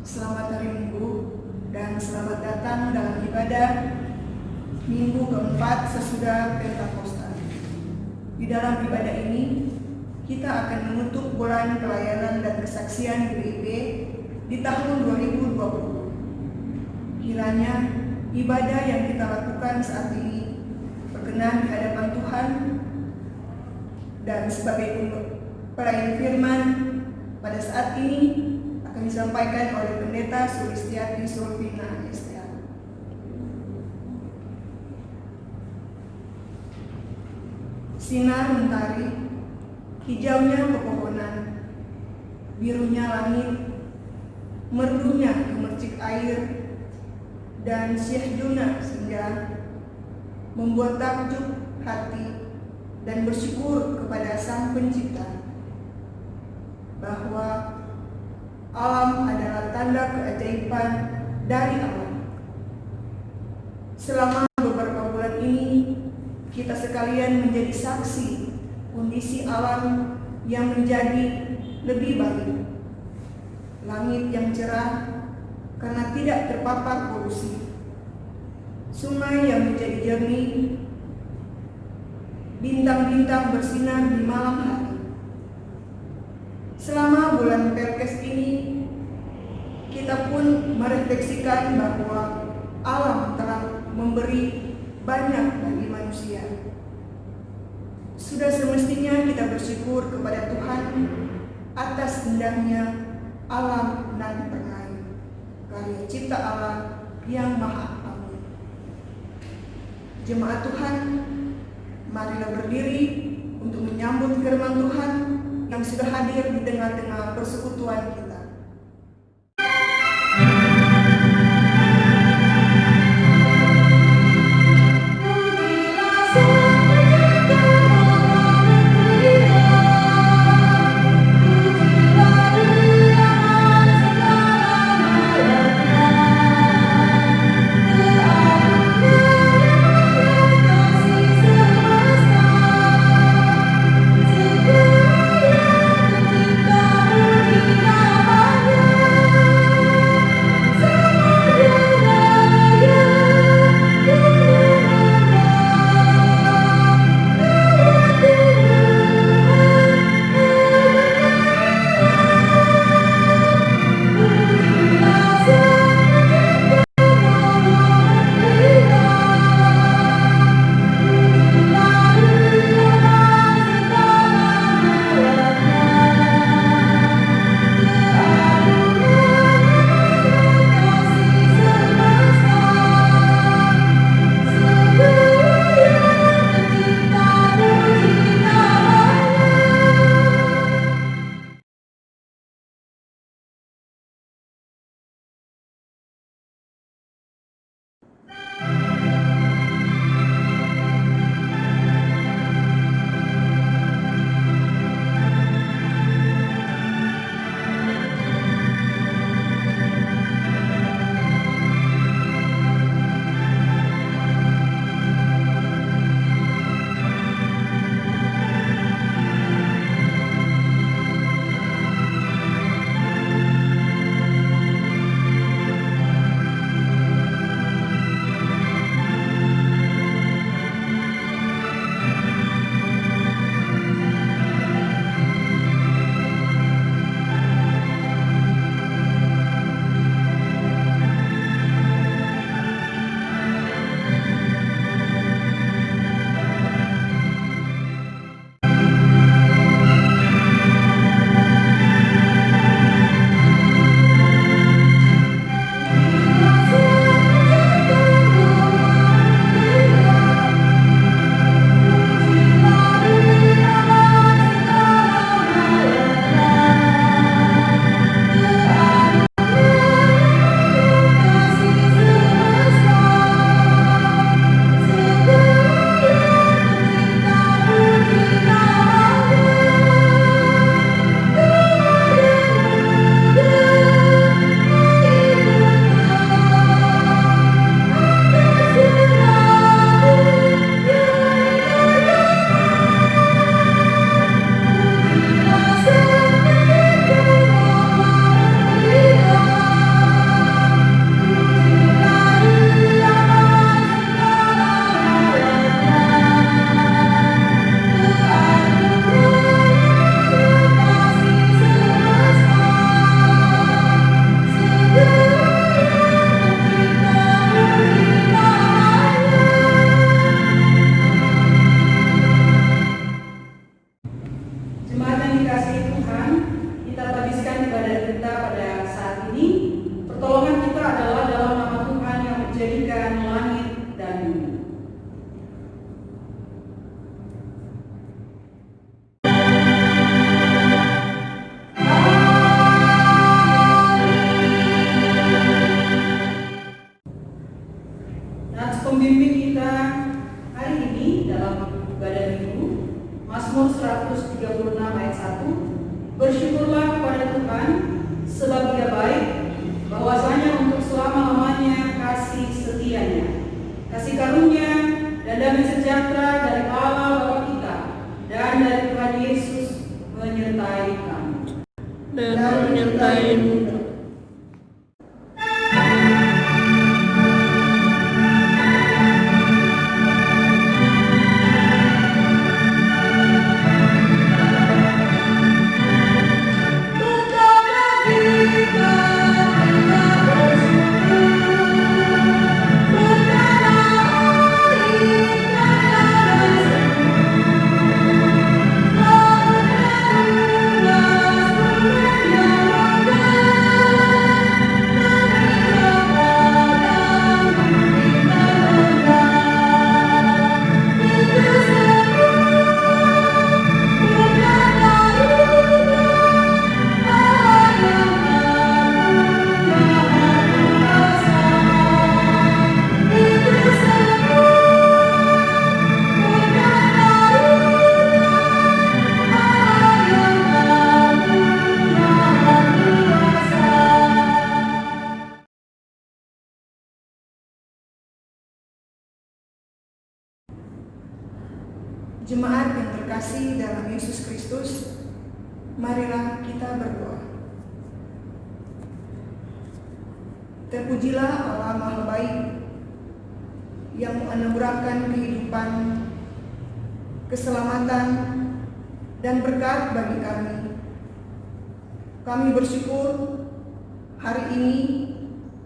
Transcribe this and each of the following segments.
Selamat hari Minggu dan selamat datang dalam ibadah Minggu keempat sesudah Pentakosta. Di dalam ibadah ini, kita akan menutup bulan pelayanan dan kesaksian GBIP di tahun 2020. Kiranya ibadah yang kita lakukan saat ini berkenan di hadapan Tuhan dan sebagai pelayan firman pada saat ini akan disampaikan oleh Pendeta Sulistiati Sulfina STA. Sinar mentari, hijaunya pepohonan, birunya langit, merdunya gemercik air, dan syahdunya senja membuat takjub hati dan bersyukur kepada Sang Pencipta bahwa alam adalah tanda keajaiban dari alam. Selama beberapa bulan ini, kita sekalian menjadi saksi kondisi alam yang menjadi lebih baik. Langit yang cerah karena tidak terpapar polusi. Sungai yang menjadi jernih. Bintang-bintang bersinar di malam hari. Selama bulan Perkes ini, kita pun merefleksikan bahwa alam telah memberi banyak bagi manusia. Sudah semestinya kita bersyukur kepada Tuhan atas indahnya alam nan permai, karya cipta Allah yang maha agung. Jemaat Tuhan, marilah berdiri untuk menyambut firman Tuhan yang sudah hadir di tengah-tengah persekutuan kita. Pujilah ibadah minggu, Mazmur 136 ayat 1, bersyukurlah kepada Tuhan, sebab Dia baik, bahwasanya untuk selama-lamanya kasih setianya. Kasih karunia dan damai sejahtera dari Allah Bapa kita dan dari Tuhan Yesus menyertai kami. Dan menyertaimu. Jemaat yang terkasih dalam Yesus Kristus, marilah kita berdoa. Terpujilah Allah Maha Baik yang menganugerahkan kehidupan, keselamatan, dan berkat bagi kami. Kami bersyukur hari ini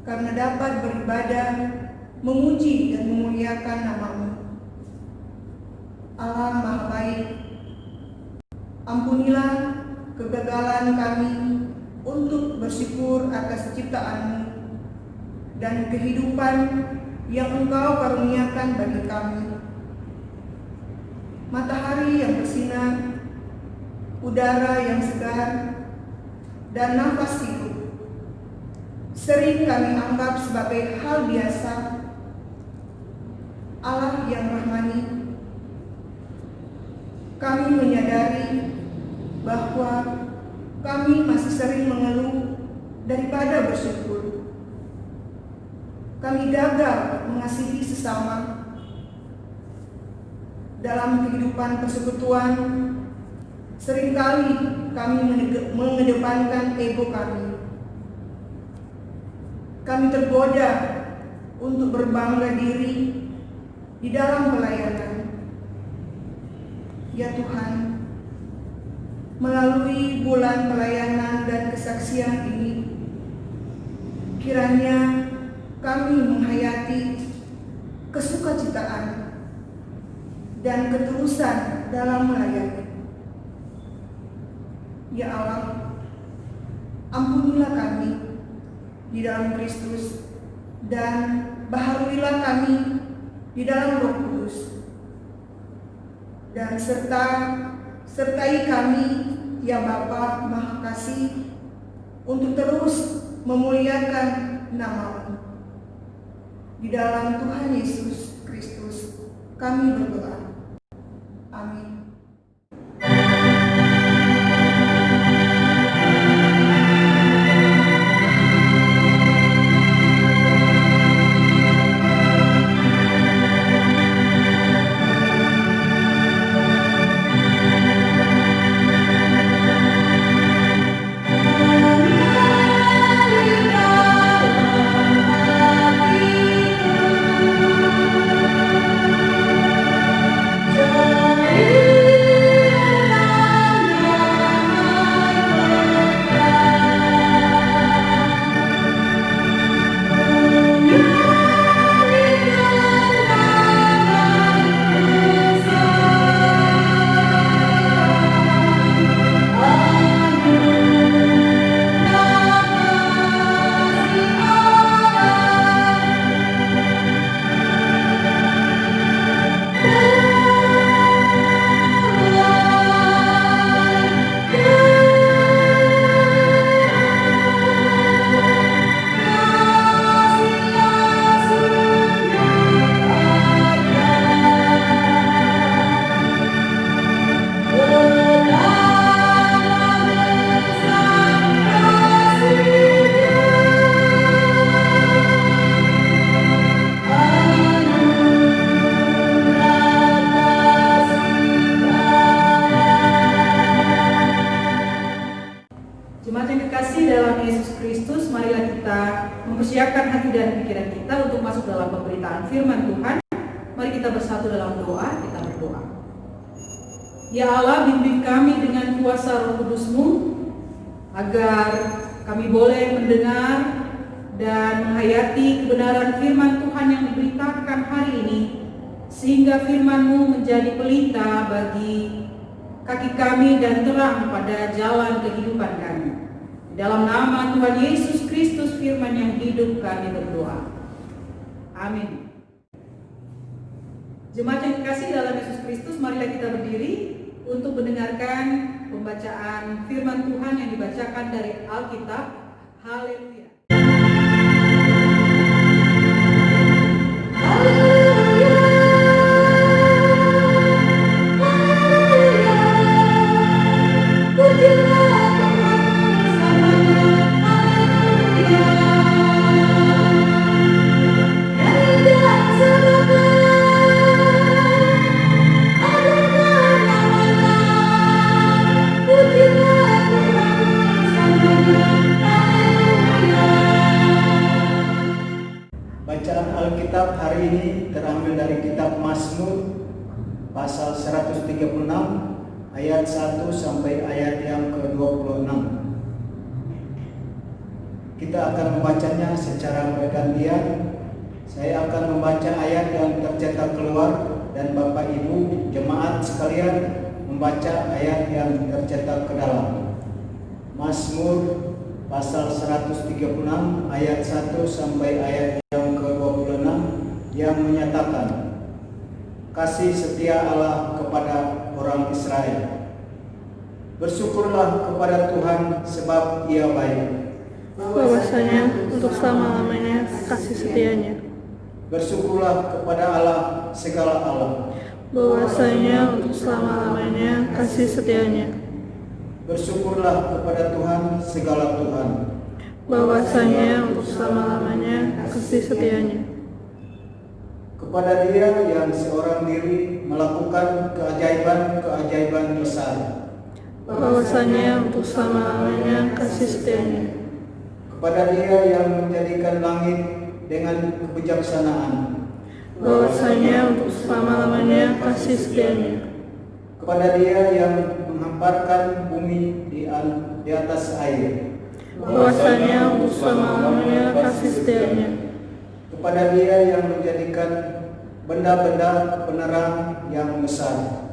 karena dapat beribadah, memuji dan memuliakan nama-Mu. Allah Maha Baik, ampunilah kegagalan kami untuk bersyukur atas ciptaan-Mu dan kehidupan yang Engkau karuniakan bagi kami. Matahari yang bersinar, udara yang segar, dan nafas hidup sering kami anggap sebagai hal biasa. Allah yang rahmani, kami menyadari bahwa kami masih sering mengeluh daripada bersyukur. Kami gagal mengasihi sesama. Dalam kehidupan persekutuan, seringkali kami mengedepankan ego kami. Kami tergoda untuk berbangga diri di dalam pelayanan. Ya Tuhan, melalui bulan pelayanan dan kesaksian ini, kiranya kami menghayati kesukacitaan dan ketulusan dalam melayani. Ya Allah, ampunilah kami di dalam Kristus dan baharuilah kami di dalam Roh Kudus. Dan sertai kami, ya Bapa Maha Kasih, untuk terus memuliakan nama-Mu. Di dalam Tuhan Yesus Kristus kami berdoa. Amin. masuk dalam pemberitaan firman Tuhan, mari kita bersatu dalam doa, kita berdoa. Ya Allah, bimbing kami dengan kuasa Roh Kudus-Mu, agar kami boleh mendengar dan menghayati kebenaran firman Tuhan yang diberitakan hari ini, sehingga firman-Mu menjadi pelita bagi kaki kami dan terang pada jalan kehidupan kami. Dalam nama Tuhan Yesus Kristus firman yang hidup kami berdoa. Amin. Jemaat yang dikasihi dalam Yesus Kristus, marilah kita berdiri untuk mendengarkan pembacaan firman Tuhan yang dibacakan dari Alkitab. Haleluya. Bacaan Alkitab hari ini terambil dari kitab Mazmur pasal 136 ayat 1 sampai ayat yang ke-26. Kita akan membacanya secara bergantian. Saya akan membaca ayat yang tercetak keluar dan Bapak Ibu jemaat sekalian membaca ayat yang tercetak ke dalam. Mazmur pasal 136 ayat 1 sampai ayat yang ke-26 yang menyatakan kasih setia Allah kepada orang Israel. Bersyukurlah kepada Tuhan sebab Ia baik. Bahwasanya untuk selama-lamanya kasih setianya. Bersyukurlah kepada Allah segala Allah. Bahwasanya untuk selama-lamanya kasih setianya. Bersyukurlah kepada Tuhan segala Tuhan. Bahwasanya untuk selama-lamanya kasih setianya. Kepada Dia yang seorang diri melakukan keajaiban-keajaiban besar. Bahwasanya untuk selama-lamanya kasih setianya. Kepada Dia yang menjadikan langit dengan kebijaksanaan. Bahwasanya untuk selama-lamanya kasih setianya. Kepada Dia yang menghamparkan bumi di atas air. Bahwasanya untuk selama-lamanya kasih setianya. Kepada Dia yang menjadikan benda-benda penerang yang besar.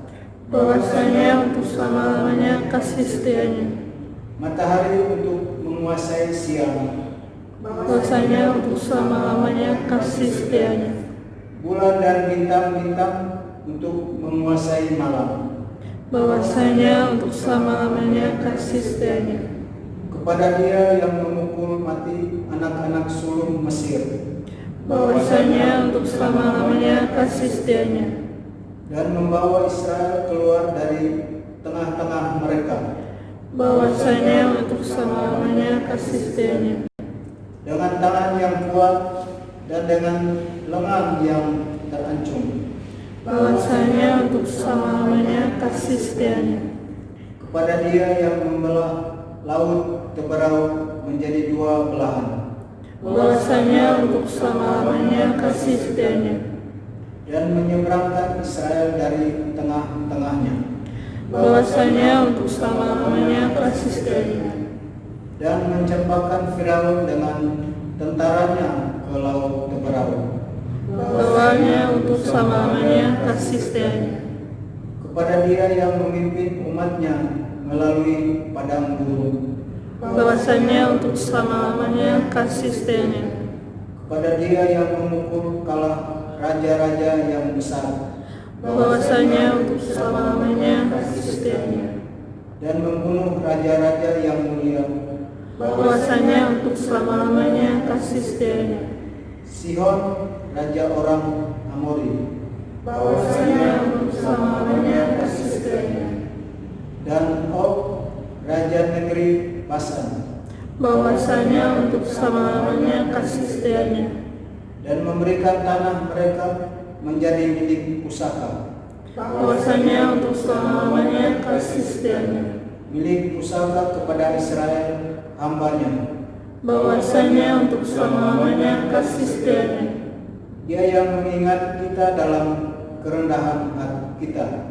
Bahwasanya untuk selama-lamanya kasih setianya. Matahari untuk menguasai siang. Bahwasanya untuk selama-lamanya kasih setianya. Bulan dan bintang-bintang untuk menguasai malam. Bahwasanya untuk selama-lamanya kasih setianya. Kepada Dia yang memukul mati anak-anak sulung Mesir. Bahwasanya untuk selama-lamanya kasih setianya. Dan membawa Israel keluar dari tengah-tengah mereka. Bahwasanya untuk selama-lamanya kasih setianya. Dengan tangan yang kuat dan dengan lengan yang terancung. Bahwasanya untuk selama-lamanya kasih setianya. Kepada Dia yang membelah laut Teberau menjadi dua belahan. Bahwasanya untuk selama-lamanya kasih setianya. Dan menyeberangkan Israel dari tengah-tengahnya. Bahwasanya untuk selama-lamanya kasih setianya. Dan mencampakkan Firaun dengan tentaranya ke laut Teberau. Bahwasanya untuk selama-lamanya kasih setianya. Kepada Dia yang memimpin umatnya melalui padang gurun. Bahwasanya untuk selama-lamanya kasih setianya. Kepada Dia yang memukul kalah raja-raja yang besar. Bahwasanya untuk selama-lamanya kasih setianya. Dan membunuh raja-raja yang mulia. Bahwasanya untuk selama-lamanya kasih setianya. Sihon, raja orang Amori. Bahwasanya untuk selama-lamanya kasih setianya. Dan Og, raja negeri Basan. Bahwasanya untuk selama-lamanya kasih setianya. Dan memberikan tanah mereka menjadi milik pusaka. Bahwasanya untuk selama-lamanya kasih setianya. Milik pusaka kepada Israel hamba-Nya. Bahwasanya untuk selama-lamanya kasih setianya. Dia yang mengingat kita dalam kerendahan hati kita,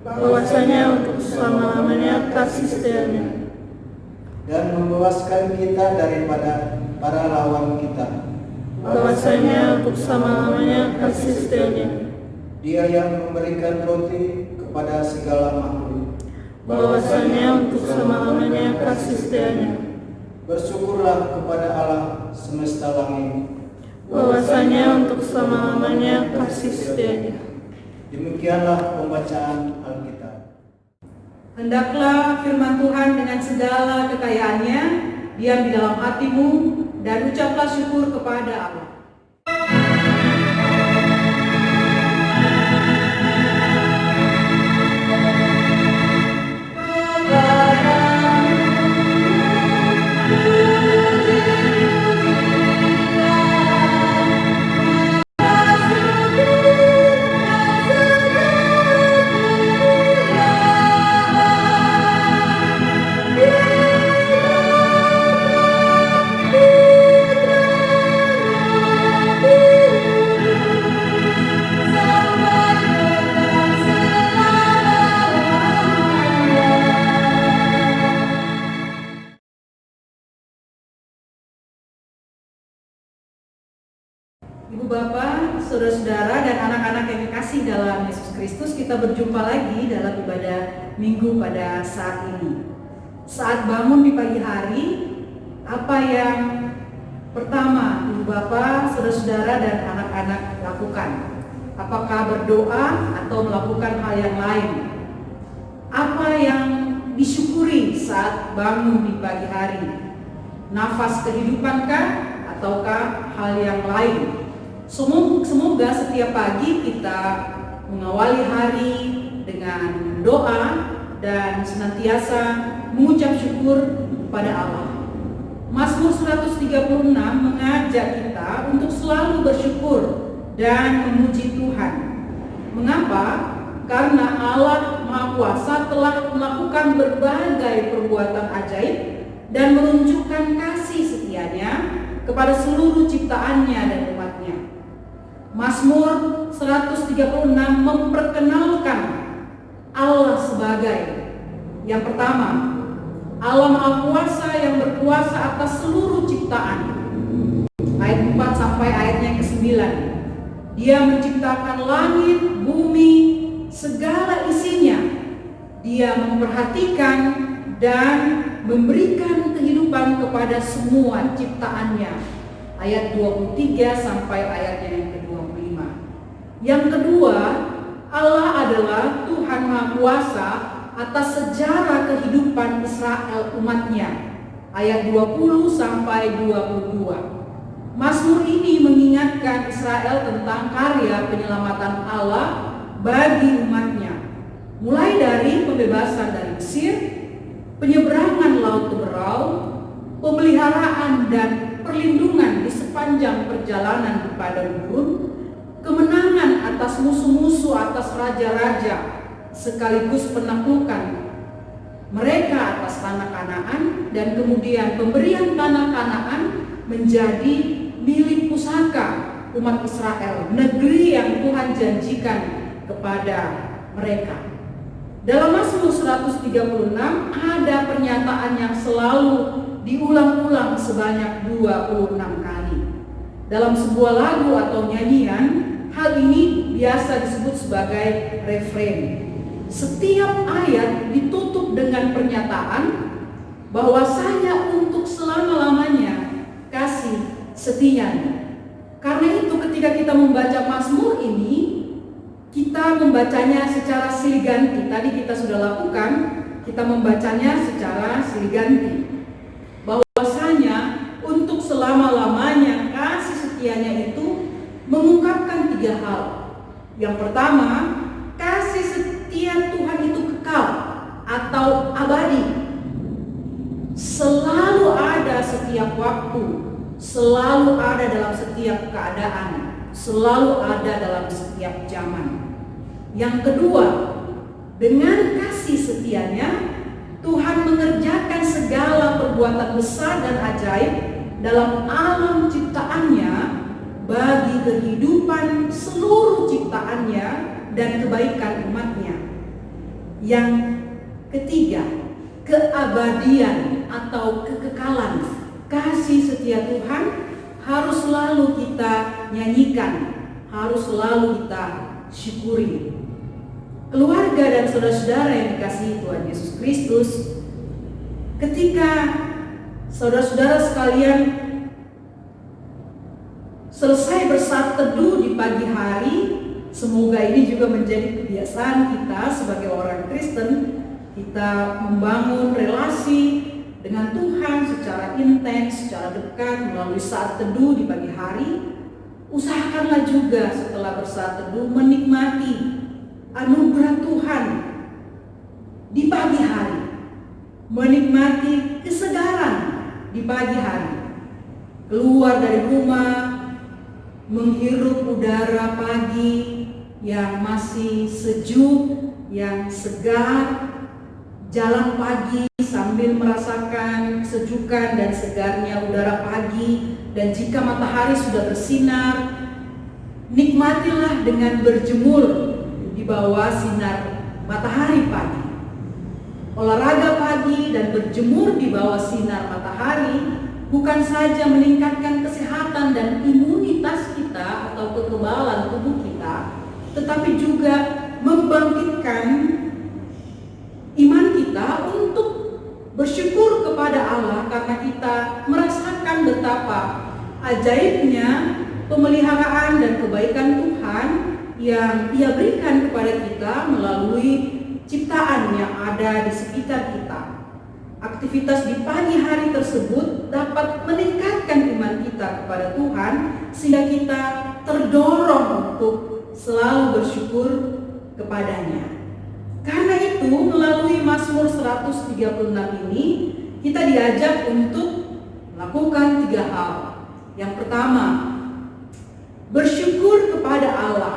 bahwasanya untuk selama-lamanya kasih setianya, dan membebaskan kita daripada para lawan kita. bahwasanya untuk selama-lamanya kasih setianya, Dia yang memberikan roti kepada segala makhluk. bahwasanya untuk selama-lamanya kasih setianya, Bersyukurlah kepada Allah semesta langit. bahwasanya untuk selama-lamanya kasih setianya. Demikianlah pembacaan Alkitab. Hendaklah firman Tuhan dengan segala kekayaannya diam di dalam hatimu dan ucaplah syukur kepada Allah. Ibu Bapak, saudara-saudara dan anak-anak yang dikasih dalam Yesus Kristus, kita berjumpa lagi dalam ibadah Minggu pada saat ini. Saat bangun di pagi hari, apa yang pertama Ibu Bapak, saudara-saudara dan anak-anak lakukan? Apakah berdoa atau melakukan hal yang lain? Apa yang disyukuri saat bangun di pagi hari? Nafas kehidupankah ataukah hal yang lain? Semoga setiap pagi kita mengawali hari dengan doa dan senantiasa mengucap syukur kepada Allah. Mazmur 136 mengajak kita untuk selalu bersyukur dan memuji Tuhan. Mengapa? Karena Allah Maha Kuasa telah melakukan berbagai perbuatan ajaib dan menunjukkan kasih setianya kepada seluruh ciptaannya dan umatnya. Mazmur 136 memperkenalkan Allah sebagai yang pertama, Allah Maha Kuasa yang berkuasa atas seluruh ciptaan. Ayat 4 sampai ayatnya ke-9. Dia menciptakan langit, bumi, segala isinya. Dia memperhatikan dan memberikan kehidupan kepada semua ciptaannya. Ayat 23 sampai ayatnya yang ke-25. Yang kedua, Allah adalah Tuhan Maha Kuasa atas sejarah kehidupan Israel umatnya. Ayat 20 sampai 22. Mazmur ini mengingatkan Israel tentang karya penyelamatan Allah bagi umatnya. Mulai dari pembebasan dari Mesir, penyeberangan Laut Teberau, pemeliharaan dan perlindungan di sepanjang perjalanan di padang gurun, kemenangan atas musuh-musuh atas raja-raja, sekaligus penaklukan mereka atas tanah Kanaan, dan kemudian pemberian tanah Kanaan menjadi milik pusaka umat Israel, negeri yang Tuhan janjikan kepada mereka. Dalam Mazmur 136 ada pernyataan yang selalu diulang-ulang sebanyak 26 kali. Dalam sebuah lagu atau nyanyian, hal ini biasa disebut sebagai refrain. Setiap ayat ditutup dengan pernyataan bahwasanya untuk selama-lamanya kasih setianya. Karena itu ketika kita membaca Mazmur ini, kita membacanya secara silih ganti. Tadi kita sudah lakukan, kita membacanya secara silih ganti. Bahwasanya untuk selama-lamanya kasih setianya itu mengungkapkan 3 hal. Yang pertama, kasih setia Tuhan itu kekal atau abadi. Selalu ada setiap waktu, selalu ada dalam setiap keadaan, selalu ada dalam setiap zaman. Yang kedua, dengan kasih setianya Tuhan mengerjakan segala perbuatan besar dan ajaib dalam alam ciptaannya, bagi kehidupan seluruh ciptaannya dan kebaikan umatnya. Yang ketiga, keabadian atau kekekalan kasih setia Tuhan harus selalu kita nyanyikan, harus selalu kita syukuri. Keluarga dan saudara-saudara yang dikasihi Tuhan Yesus Kristus, ketika saudara-saudara sekalian selesai bersaat teduh di pagi hari, semoga ini juga menjadi kebiasaan kita sebagai orang Kristen. Kita membangun relasi dengan Tuhan secara intens, secara dekat melalui saat teduh di pagi hari. Usahakanlah juga setelah bersaat teduh menikmati anugerah Tuhan di pagi hari, menikmati kesegaran di pagi hari. Keluar dari rumah, menghirup udara pagi yang masih sejuk, yang segar, jalan pagi sambil merasakan kesejukan dan segarnya udara pagi. Dan jika matahari sudah bersinar, nikmatilah dengan berjemur di bawah sinar matahari pagi. Olahraga pagi dan berjemur di bawah sinar matahari bukan saja meningkatkan kesehatan dan imunitas kita atau kekebalan tubuh kita, tetapi juga membangkitkan iman kita untuk bersyukur kepada Allah karena kita merasakan betapa ajaibnya pemeliharaan dan kebaikan Tuhan yang Ia berikan kepada kita melalui ciptaan yang ada di sekitar kita. Aktivitas di pagi hari tersebut dapat meningkatkan iman kita kepada Tuhan sehingga kita terdorong untuk selalu bersyukur kepadanya. Karena itu melalui Mazmur 136 ini kita diajak untuk melakukan 3 hal. Yang pertama, bersyukur kepada Allah.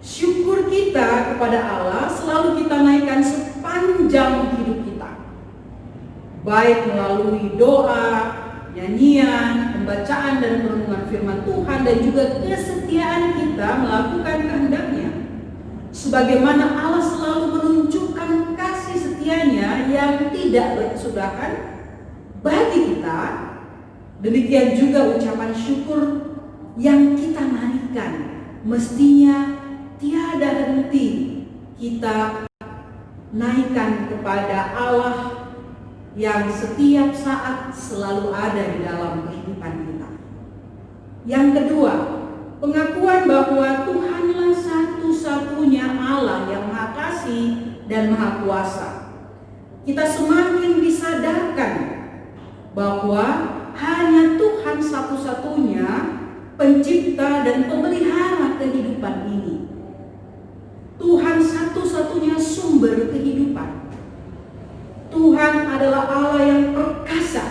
Syukur kita kepada Allah selalu kita naikkan sepanjang hidup kita, baik melalui doa, nyanyian, pembacaan dan perenungan firman Tuhan, dan juga kesetiaan kita melakukan kehendak-Nya. Sebagaimana Allah selalu menunjukkan kasih setianya yang tidak berkesudahan bagi kita, demikian juga ucapan syukur yang kita naikkan mestinya tiada henti kita naikkan kepada Allah yang setiap saat selalu ada di dalam kehidupan kita. Yang kedua, pengakuan bahwa Tuhanlah satu-satunya Allah yang Maha Kasih dan Maha Kuasa. Kita semakin disadarkan bahwa hanya Tuhan satu-satunya pencipta dan pemelihara kehidupan ini. Tuhan satu-satunya sumber kehidupan. Tuhan adalah Allah yang perkasa.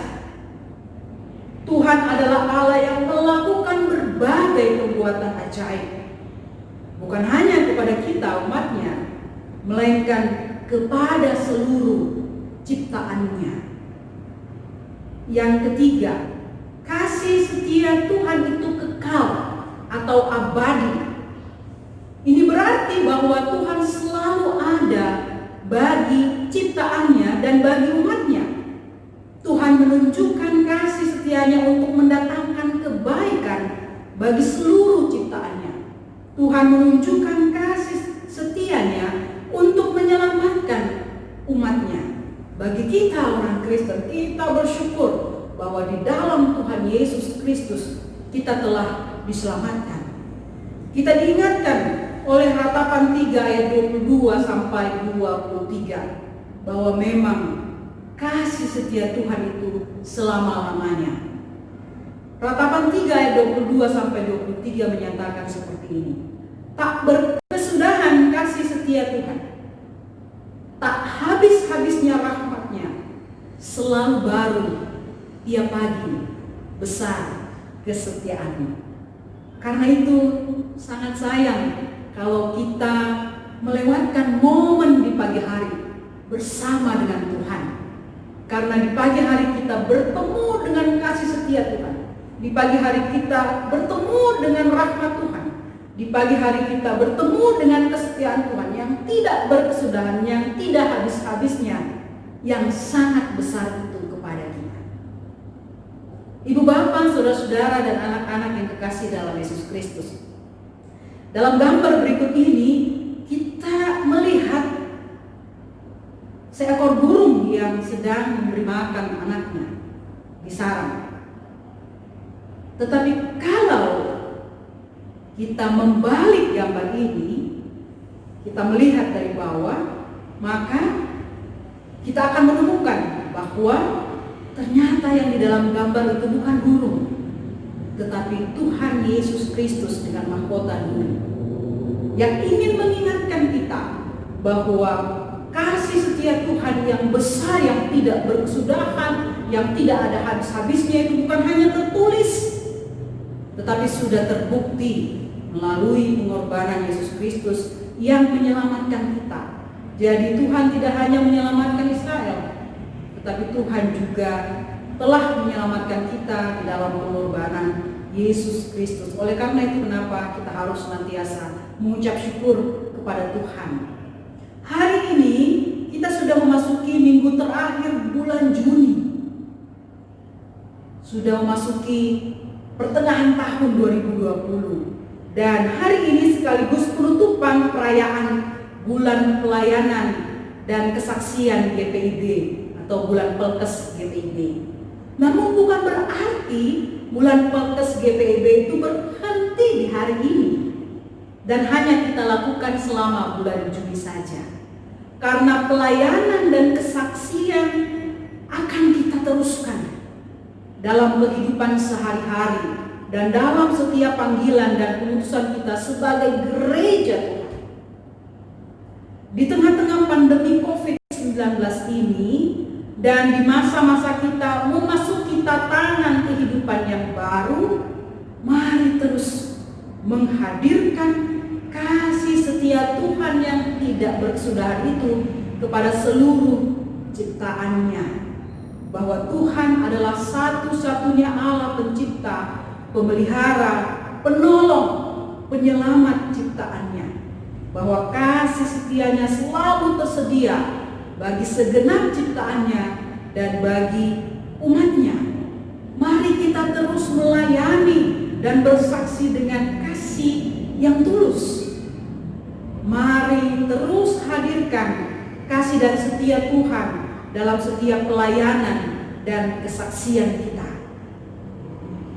Tuhan adalah Allah yang melakukan berbagai perbuatan ajaib. Bukan hanya kepada kita umatnya, melainkan kepada seluruh ciptaannya. Yang ketiga, kasih setia Tuhan itu kekal atau abadi. Ini berarti bahwa Tuhan selalu ada bagi ciptaannya dan bagi umatnya. Tuhan menunjukkan kasih setianya untuk mendatangkan kebaikan bagi seluruh ciptaannya. Tuhan menunjukkan kasih setianya untuk menyelamatkan umatnya. Bagi kita orang Kristen, kita bersyukur bahwa di dalam Tuhan Yesus Kristus kita telah diselamatkan. Kita diingatkan oleh Ratapan 3 ayat 22 sampai 23 bahwa memang kasih setia Tuhan itu selama-lamanya. Ratapan 3 ayat 22 sampai 23 menyatakan seperti ini. Tak berkesudahan kasih setia Tuhan, tak habis-habisnya rahmat-Nya, selalu baru tiap pagi, besar kesetiaan-Mu. Karena itu sangat sayang kalau kita melewatkan momen di pagi hari bersama dengan Tuhan. Karena di pagi hari kita bertemu dengan kasih setia Tuhan. Di pagi hari kita bertemu dengan rahmat Tuhan. Di pagi hari kita bertemu dengan kesetiaan Tuhan yang tidak berkesudahan, yang tidak habis-habisnya, yang sangat besar itu kepada kita. Ibu bapak, saudara-saudara dan anak-anak yang kekasih dalam Yesus Kristus. Dalam gambar berikut ini kita melihat seekor burung yang sedang memberi makan anaknya di sarang. Tetapi kalau kita membalik gambar ini, kita melihat dari bawah, maka kita akan menemukan bahwa ternyata yang di dalam gambar itu bukan burung, tetapi Tuhan Yesus Kristus dengan mahkota duri, yang ingin mengingatkan kita bahwa kasih setia Tuhan yang besar, yang tidak berkesudahan, yang tidak ada habis-habisnya itu bukan hanya tertulis, tetapi sudah terbukti melalui pengorbanan Yesus Kristus yang menyelamatkan kita. Jadi Tuhan tidak hanya menyelamatkan Israel, tetapi Tuhan juga telah menyelamatkan kita di dalam pengorbanan Yesus Kristus. Oleh karena itu kenapa kita harus senantiasa mengucap syukur kepada Tuhan. Hari ini kita sudah memasuki minggu terakhir bulan Juni. Sudah memasuki pertengahan tahun 2020. Dan hari ini sekaligus penutupan perayaan bulan pelayanan dan kesaksian GPIB atau bulan Pelkes GPIB. Namun bukan berarti bulan Pelkes GPIB itu berhenti di hari ini dan hanya kita lakukan selama bulan Juni saja. Karena pelayanan dan kesaksian akan kita teruskan dalam kehidupan sehari-hari dan dalam setiap panggilan dan keputusan kita sebagai gereja Tuhan. Di tengah-tengah pandemi COVID-19 ini dan di masa-masa kita memasuki tatanan kehidupan yang baru, mari terus menghadirkan kasih setia Tuhan yang tidak berkesudahan itu kepada seluruh ciptaannya. Bahwa Tuhan adalah satu-satunya Allah pencipta, pemelihara, penolong, penyelamat ciptaannya. Bahwa kasih setianya selalu tersedia bagi segenap ciptaannya dan bagi umatnya. Mari kita terus melayani dan bersaksi dengan kasih yang tulus. Mari terus hadirkan kasih dan setia Tuhan dalam setiap pelayanan dan kesaksian kita.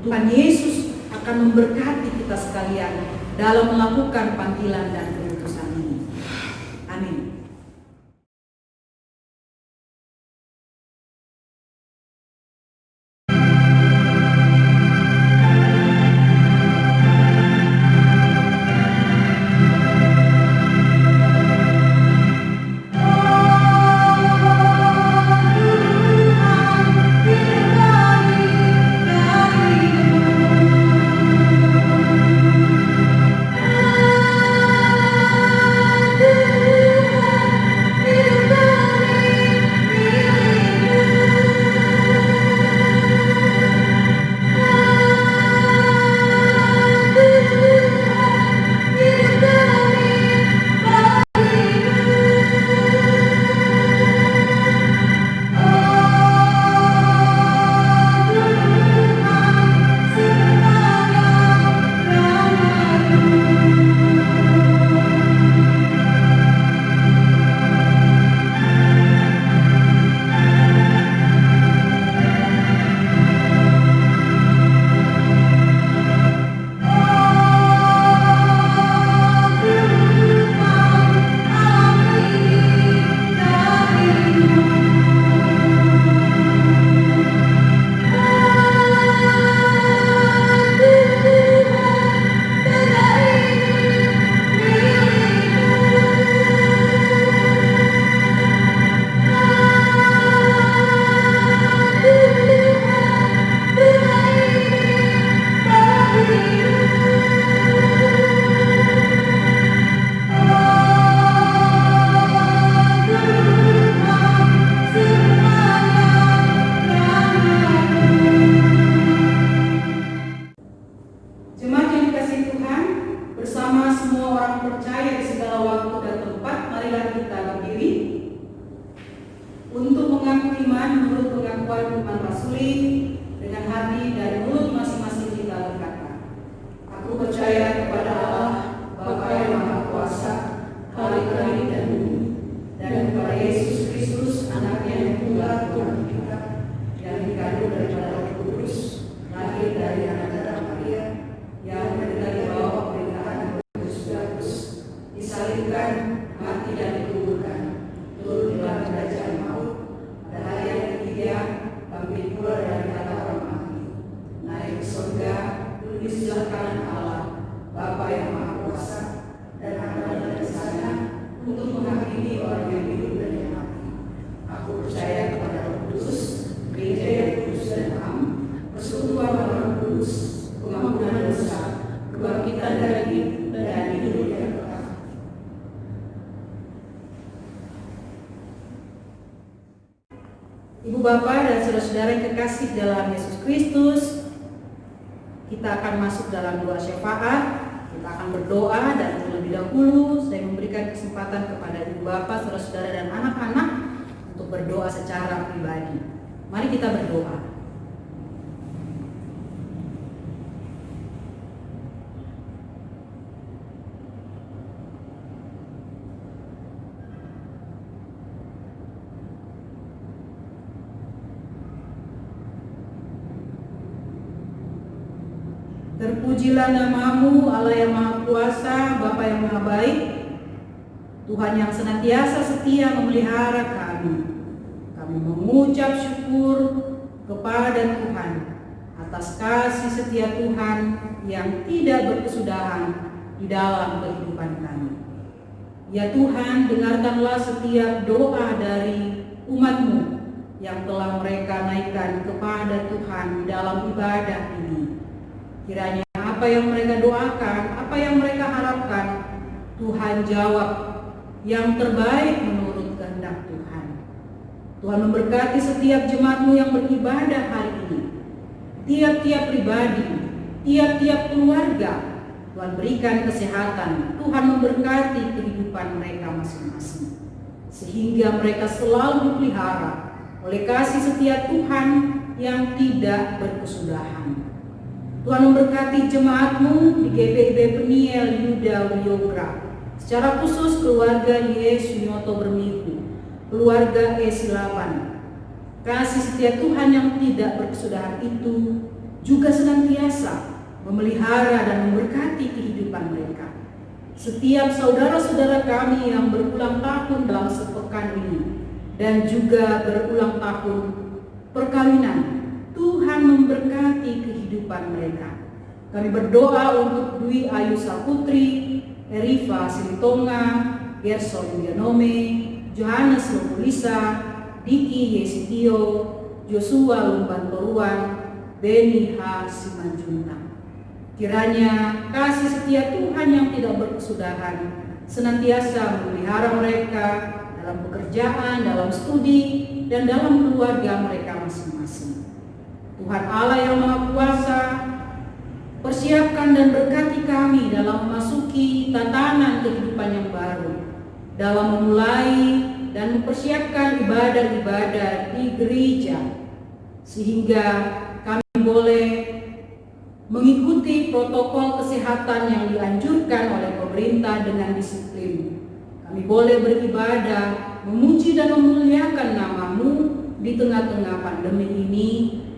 Tuhan Yesus akan memberkati kita sekalian dalam melakukan panggilan dan keputusan ini. Amin. Amin. pemberitahuan iman rasuli dengan hati dari mulut masing-masing kita berkata, aku percaya kepada Allah, Bapa yang Maha Kuasa, Khalik langit dan bumi, dan kepada Yesus Kristus, anaknya yang tunggal Tuhan kita, yang dikandung daripada Roh Kudus, lahir dari anak darah Maria, yang menderita di bawah pemerintahan Pontius Pilatus, disalibkan, mati dan dikuburkan, turun di dalam kerajaan maut, pada hari yang ketiga bangkit pula dari antara orang mati, naik ke surga, duduk di sebelah kanan Allah, Bapa yang Maha Kuasa, dan akan dari sana untuk menghakimi orang yang hidup dan yang mati. Aku percaya kepada Roh Kudus, gereja yang kudus dan am, persekutuan Roh Kudus, pengampunan dosa, kebangkitan dari hidup dan hidup yang kekal. Ibu Bapak dan saudara-saudara yang kekasih dalam Yesus Kristus, kita akan masuk dalam doa syafaat. Kita akan berdoa, dan terlebih dahulu saya memberikan kesempatan kepada Ibu Bapak, saudara-saudara dan anak-anak untuk berdoa secara pribadi. Mari kita berdoa. Terpujilah namamu, Allah yang Maha Kuasa, Bapa yang Maha Baik, Tuhan yang senantiasa setia memelihara kami. Kami mengucap syukur kepada Tuhan atas kasih setia Tuhan yang tidak berkesudahan di dalam kehidupan kami. Ya Tuhan, dengarkanlah setiap doa dari umat-Mu yang telah mereka naikkan kepada Tuhan di dalam ibadah ini. Kiranya apa yang mereka doakan, apa yang mereka harapkan, Tuhan jawab yang terbaik menurut kehendak Tuhan. Tuhan memberkati setiap jemaat-Mu yang beribadah hari ini. Tiap-tiap pribadi, tiap-tiap keluarga, Tuhan berikan kesehatan. Tuhan memberkati kehidupan mereka masing-masing, sehingga mereka selalu dipelihara oleh kasih setia Tuhan yang tidak berkesudahan. Tuhan memberkati jemaat-Mu di GPIB Peniel Yuda Wiyogra, secara khusus keluarga Yesus Nyoto Bermiku, keluarga Esilaban. Kasih setia Tuhan yang tidak berkesudahan itu juga senantiasa memelihara dan memberkati kehidupan mereka. Setiap saudara-saudara kami yang berulang tahun dalam sepekan ini dan juga berulang tahun perkawinan, Tuhan memberkati kehidupan mereka. Kami berdoa untuk Dwi Ayu Saputri, Eriva Silitonga, Gerson Yanome, Johannes Lopulisa, Diki Yesitio, Joshua Lumban Toruan, Beni H. Simanjunta. Kiranya kasih setia Tuhan yang tidak berkesudahan senantiasa memelihara mereka dalam pekerjaan, dalam studi, dan dalam keluarga mereka masing-masing. Tuhan Allah yang Maha Kuasa, persiapkan dan berkati kami dalam memasuki tatanan kehidupan yang baru, dalam memulai dan mempersiapkan ibadah-ibadah di gereja, sehingga kami boleh mengikuti protokol kesehatan yang dianjurkan oleh pemerintah dengan disiplin. Kami boleh beribadah, memuji dan memuliakan nama-Mu di tengah-tengah pandemi ini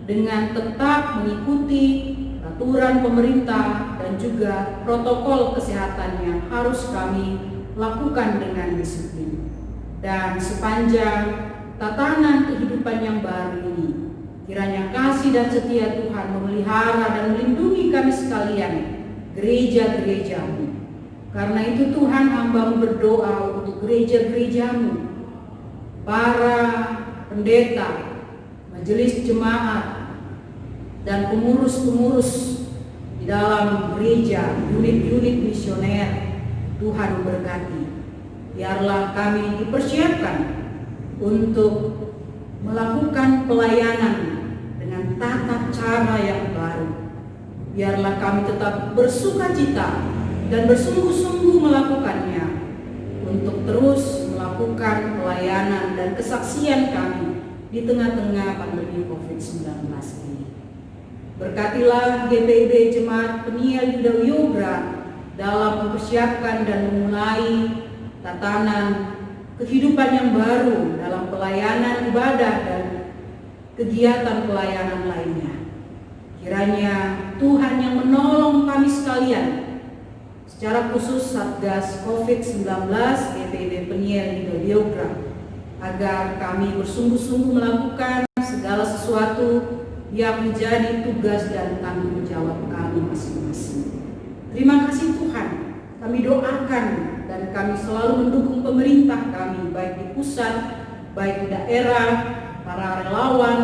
dengan tetap mengikuti peraturan pemerintah dan juga protokol kesehatan yang harus kami lakukan dengan disiplin. Dan sepanjang tatanan kehidupan yang baru ini, kiranya kasih dan setia Tuhan memelihara dan melindungi kami sekalian, gereja-gereja-Mu. Karena itu Tuhan, hamba-Mu berdoa untuk gereja-gereja-Mu, para pendeta, majelis jemaat, dan pengurus-pengurus di dalam gereja, unit-unit misioner. Tuhan memberkati. Biarlah kami dipersiapkan untuk melakukan pelayanan dengan tata cara yang baru. Biarlah kami tetap bersukacita dan bersungguh-sungguh melakukannya untuk terus melakukan pelayanan dan kesaksian kami di tengah-tengah pandemi COVID-19 ini. Berkatilah GPIB Jemaat Peniel Yuda Wiogra dalam mempersiapkan dan memulai tatanan kehidupan yang baru dalam pelayanan ibadah dan kegiatan pelayanan lainnya. Kiranya Tuhan yang menolong kami sekalian, secara khusus Satgas COVID-19 GPIB Peniel Yuda Wiogra, agar kami bersungguh-sungguh melakukan segala sesuatu yang menjadi tugas dan tanggung jawab kami masing-masing. Terima kasih Tuhan, kami doakan dan kami selalu mendukung pemerintah kami, baik di pusat, baik di daerah, para relawan,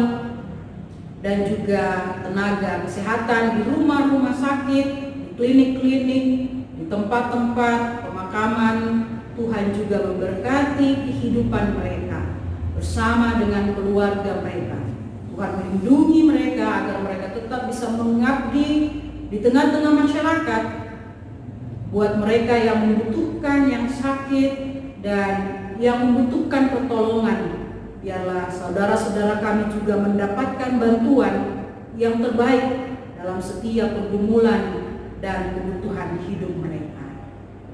dan juga tenaga kesehatan di rumah-rumah sakit, di klinik-klinik, di tempat-tempat pemakaman. Tuhan juga memberkati kehidupan mereka bersama dengan keluarga mereka. Tuhan melindungi mereka agar mereka tetap bisa mengabdi di tengah-tengah masyarakat, buat mereka yang membutuhkan, yang sakit, dan yang membutuhkan pertolongan. Biarlah saudara-saudara kami juga mendapatkan bantuan yang terbaik dalam setiap pergumulan dan kebutuhan hidup mereka.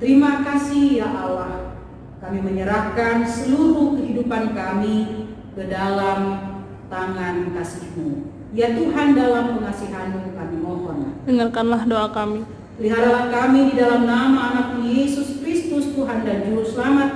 Terima kasih ya Allah, kami menyerahkan seluruh kehidupan kami ke dalam tangan kasih-Mu. Ya Tuhan, dalam pengasihan-Mu kami mohon, Dengarkanlah doa kami. peliharalah kami di dalam nama anak-Mu Yesus Kristus, Tuhan dan Juru Selamat,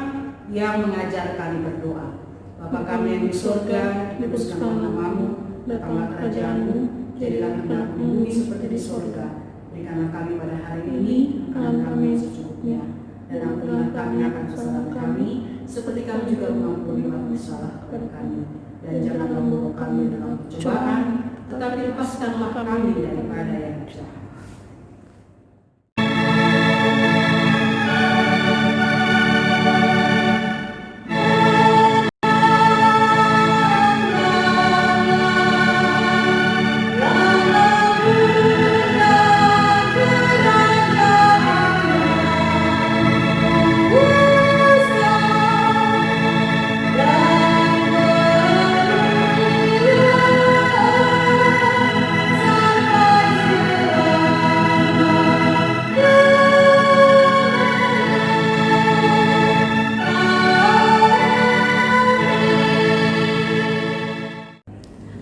yang mengajar kami berdoa. Bapa kami yang di surga, dikuduskanlah nama-Mu, datanglah kerajaan-Mu, jadilah kehendak-Mu di bumi seperti di surga. Berikanlah kami pada hari ini makanan kami yang secukupnya, dan ampunilah kami akan kesalahan kami, seperti kami juga mengampuni orang bersalah kepada kami. Dan janganlah membawa kami dalam pencobaan, tetapi lepaskanlah kami daripada yang jahat.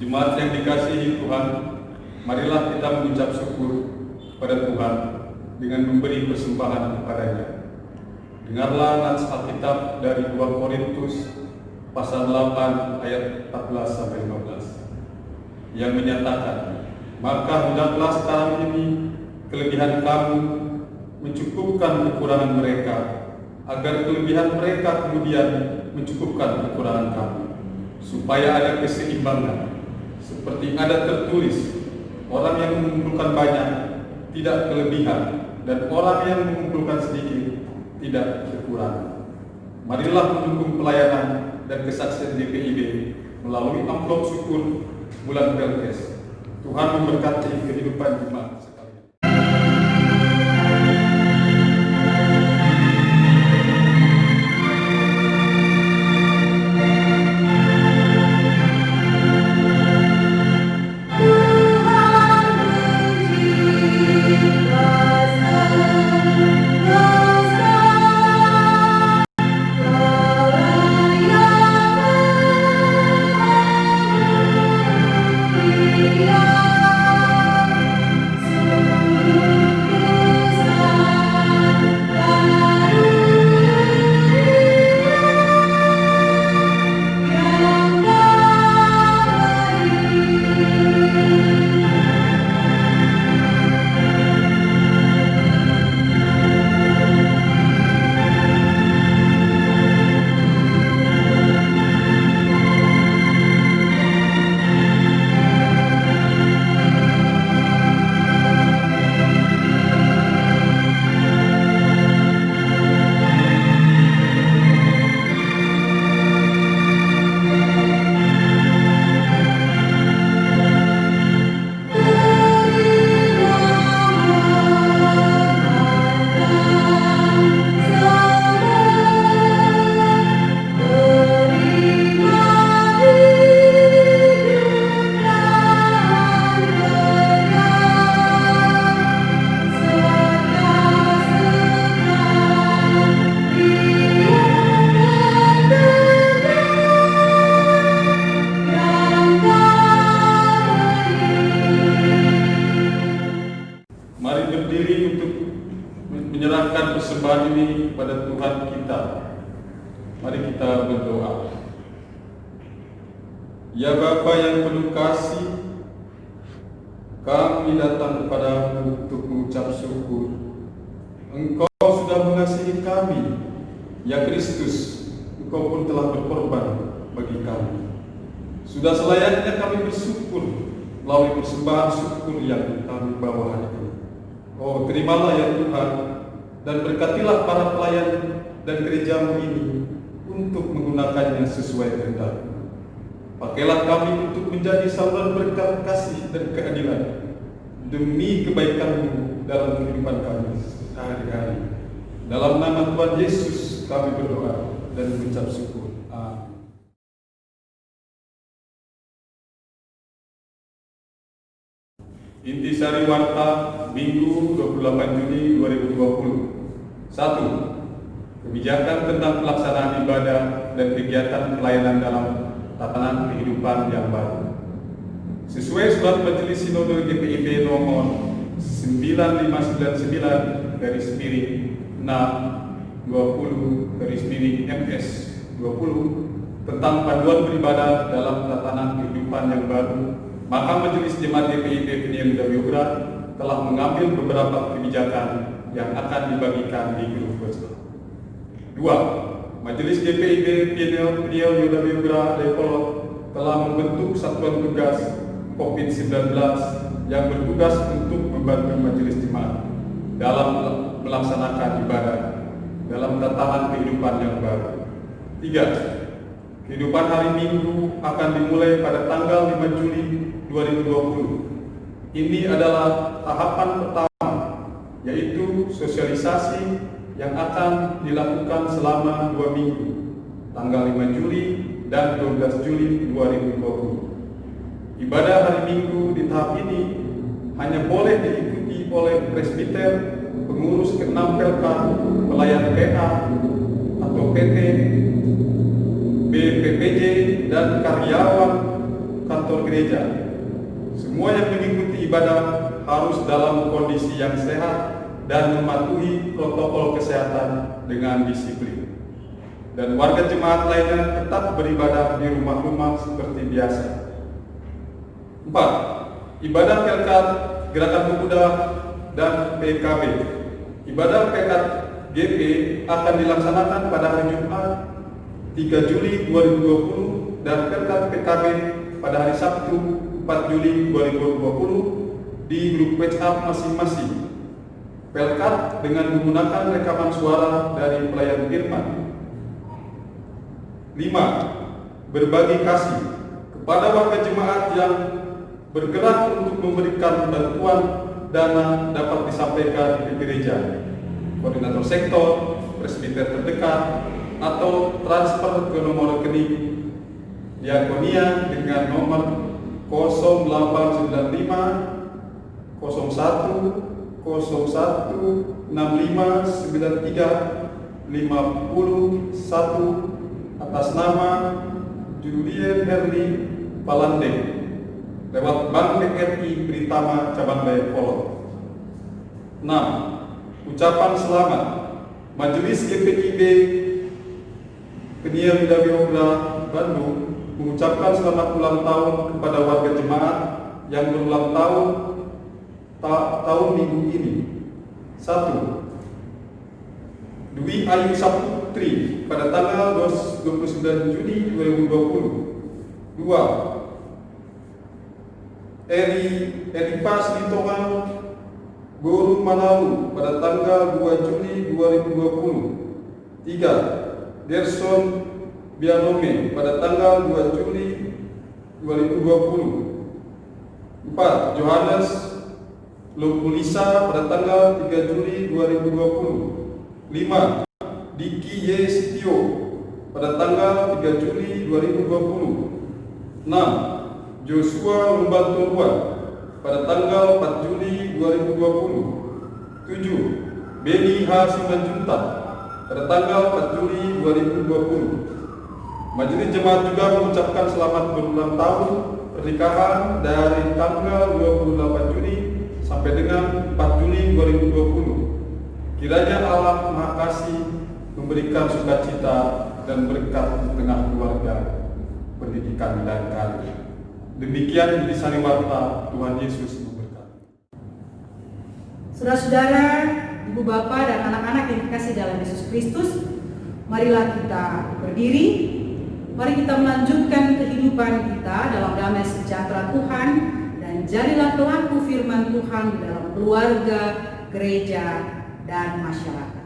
Jemaat yang dikasihi Tuhan, marilah kita mengucap syukur kepada Tuhan dengan memberi persembahan kepada-Nya. Dengarlah nats Alkitab dari 2 Korintus pasal 8 ayat 14-15 yang menyatakan, maka hendaklah sekarang ini kelebihan kamu mencukupkan kekurangan mereka, agar kelebihan mereka kemudian mencukupkan kekurangan kamu, supaya ada keseimbangan. Seperti ada tertulis, orang yang mengumpulkan banyak tidak kelebihan, dan orang yang mengumpulkan sedikit tidak kekurangan. Marilah mendukung pelayanan dan kesaksian GPIB melalui amplop syukur bulan Pelkes. Tuhan memberkati kehidupan jemaat sekalian. Yeah. Ya Bapa yang penuh kasih, kami datang kepadamu untuk mengucap syukur. Engkau sudah mengasihi kami, ya Kristus, Engkau pun telah berkorban bagi kami. Sudah selayaknya kami bersyukur melalui persembahan syukur yang kami bawa hari ini. Oh, terimalah ya Tuhan, dan berkatilah para pelayan dan gerejamu ini untuk menggunakannya sesuai kehendak-Mu. Pakailah kami untuk menjadi saluran berkat kasih dan keadilan demi kebaikan-Mu dalam kehidupan kami sehari-hari. Dalam nama Tuhan Yesus kami berdoa dan mengucap syukur. Amin. Intisari Warta Minggu 28 Juni 2020. 1. Kebijakan tentang pelaksanaan ibadah dan kegiatan pelayanan dalam tatanan kehidupan yang baru. Sesuai surat Majelis Sinode GPIB nomor 9599 garis miring 620 garis miring MS 20 tentang panduan beribadah dalam tatanan kehidupan yang baru, maka Majelis Jemaat GPIB Peniel Muda Biogra telah mengambil beberapa kebijakan yang akan dibagikan di grup WhatsApp. 2. Majelis GPIB Peniel Muda Biogra Depok telah membentuk satuan tugas COVID-19 yang bertugas untuk membantu majelis jemaat dalam melaksanakan ibadah dalam tatanan kehidupan yang baru. 3. Kehidupan hari Minggu akan dimulai pada tanggal 5 Juli 2020. Ini adalah tahapan pertama, yaitu sosialisasi yang akan dilakukan selama 2 minggu, tanggal 5 Juli dan 12 Juli 2020. Ibadah hari Minggu di tahap ini hanya boleh diikuti oleh presbiter, pengurus ke-6 Pelkat, pelayan PA atau PT, BPPJ, dan karyawan kantor gereja. Semua yang mengikuti ibadah harus dalam kondisi yang sehat dan mematuhi protokol kesehatan dengan disiplin. Dan warga jemaat lainnya tetap beribadah di rumah-rumah seperti biasa. 4. Ibadah Pelkat, Gerakan Pemuda, dan PKB. Ibadah Pelkat GP akan dilaksanakan pada hari Jumat 3 Juli 2020 dan Pelkat PKB pada hari Sabtu 4 Juli 2020 di grup WhatsApp masing-masing. Pelkat dengan menggunakan rekaman suara dari pelayan firman. 5. Berbagi kasih kepada warga jemaat yang bergerak untuk memberikan bantuan dana dapat disampaikan di gereja, koordinator sektor, presbiter terdekat, atau transfer ke nomor rekening diakonia dengan nomor 0895 01 016593 51 atas nama Julien Herli Palande lewat Bank BRI Britama Cabang Dayakolot. 6. Ucapan selamat. Majelis GPIB Peniel Muda Biogra Bandung mengucapkan selamat ulang tahun kepada warga jemaat yang berulang tahun minggu ini. 1. Dwi Ayu Saputri pada tanggal 29 Juni 2020. 2. Eripas Litongan Guru Manalu pada tanggal 2 Juli 2020. 3. Gerson Bianome pada tanggal 2 Juli 2020. 4. Johannes Lupulisa pada tanggal 3 Juli 2020. 5. Diki Y. Sitio pada tanggal 3 Juli 2020. 6. Joshua Lumbantorua pada tanggal 4 Juli 2020. 7. Beni H. Simanjunta pada tanggal 4 Juli 2020. Majelis Jemaat juga mengucapkan selamat berulang tahun pernikahan dari tanggal 28 Juni sampai dengan 4 Juli 2020. Kiranya Allah Maha Kasih memberikan sukacita dan berkat di tengah keluarga pendidik. kami dan kalian. Demikian Intisari Warta, Tuhan Yesus memberkati. Saudara-saudara, ibu bapa dan anak-anak yang dikasih dalam Yesus Kristus, marilah kita berdiri. Mari kita melanjutkan kehidupan kita dalam damai sejahtera Tuhan dan jadilah pelaku firman Tuhan di dalam keluarga, gereja, dan masyarakat.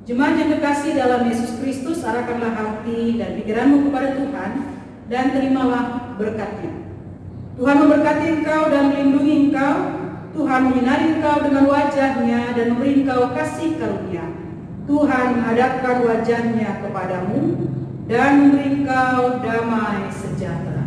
Jemaat yang kekasih dalam Yesus Kristus, arahkanlah hati dan pikiranmu kepada Tuhan dan terimalah berkat-Nya. Tuhan memberkati engkau dan melindungi engkau. Tuhan menyinari engkau dengan wajah-Nya dan memberi engkau kasih karunia. Tuhan menghadapkan wajah-Nya kepadamu dan memberi engkau damai sejahtera.